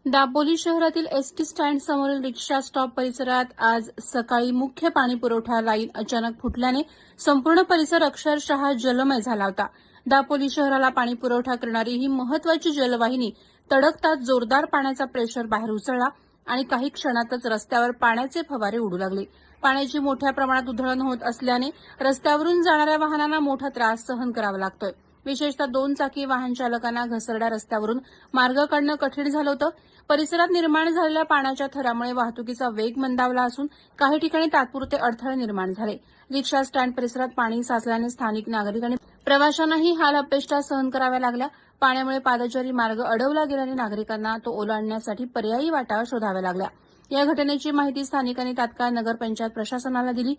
दापोली शहरातील ST stand समोरील रिक्षा stop परिसरात आज सकाळी मुख्य पाणी पुरवठा लाईन अचानक फुटल्याने संपूर्ण परिसर अक्षरशः जलमय झाला होता. दापोली शहराला पाणी पुरवठा करणारी ही महत्वाची जलवाहिनी तडकताच जोरदार पाण्याचा प्रेशर बाहेर उसळला आणि काही क्षणातच रस्त्यावर पाण्याचे फवारे उडू लागले. पाण्याची मोठ्या प्रमाणात उधळण होत असल्याने रस्त्यावरून जाणाऱ्या वाहनांना मोठा त्रास सहन करावा लागतोय. विशेषतः 2 चाकी वाहन चालकांना घसरड्या रस्त्यावरून मार्ग काढणं कठीण झालं होतं. परिसरात निर्माण झालेल्या पाण्याच्या थरामुळे वाहतुकीचा वेग मंदावला असून काही ठिकाणी तात्पुरते अडथळे निर्माण झाले. रिक्षा स्टँड परिसरात पाणी साचल्याने स्थानिक नागरिक आणि प्रवाशांनाही हाल अपेष्टा सहन कराव्या लागल्या. पाण्यामुळे पादचारी मार्ग अडवला गेल्याने नागरिकांना तो ओलांडण्यासाठी पर्यायी वाटा शोधाव्या लागल्या. या घटनेची माहिती स्थानिकांनी तात्काळ नगरपंचायत प्रशासनाला दिली.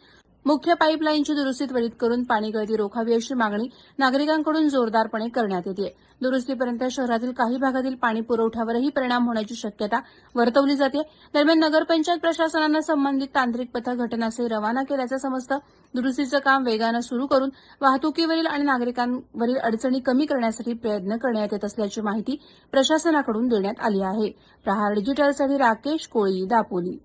मुख्य पाईपलाईनची दुरुस्ती त्वरित करून पाणीगळती रोखावी अशी मागणी नागरिकांकडून जोरदारपणे करण्यात येते. दुरुस्तीपर्यंत शहरातील काही भागातील पाणी पुरवठ्यावरही परिणाम होण्याची शक्यता वर्तवली जाते. दरम्यान नगरपंचायत प्रशासनानं संबंधित तांत्रिक पथक घटनास्थळी रवाना केल्याचं समजतं. दुरुस्तीचं काम वेगानं सुरू करून वाहतुकीवरील आणि नागरिकांवरील अडचणी कमी करण्यासाठी प्रयत्न करण्यात येत असल्याची माहिती प्रशासनाकडून देण्यात आली आहे. प्रहार डिजिटलसाठी राकेश कोळी, दापोली.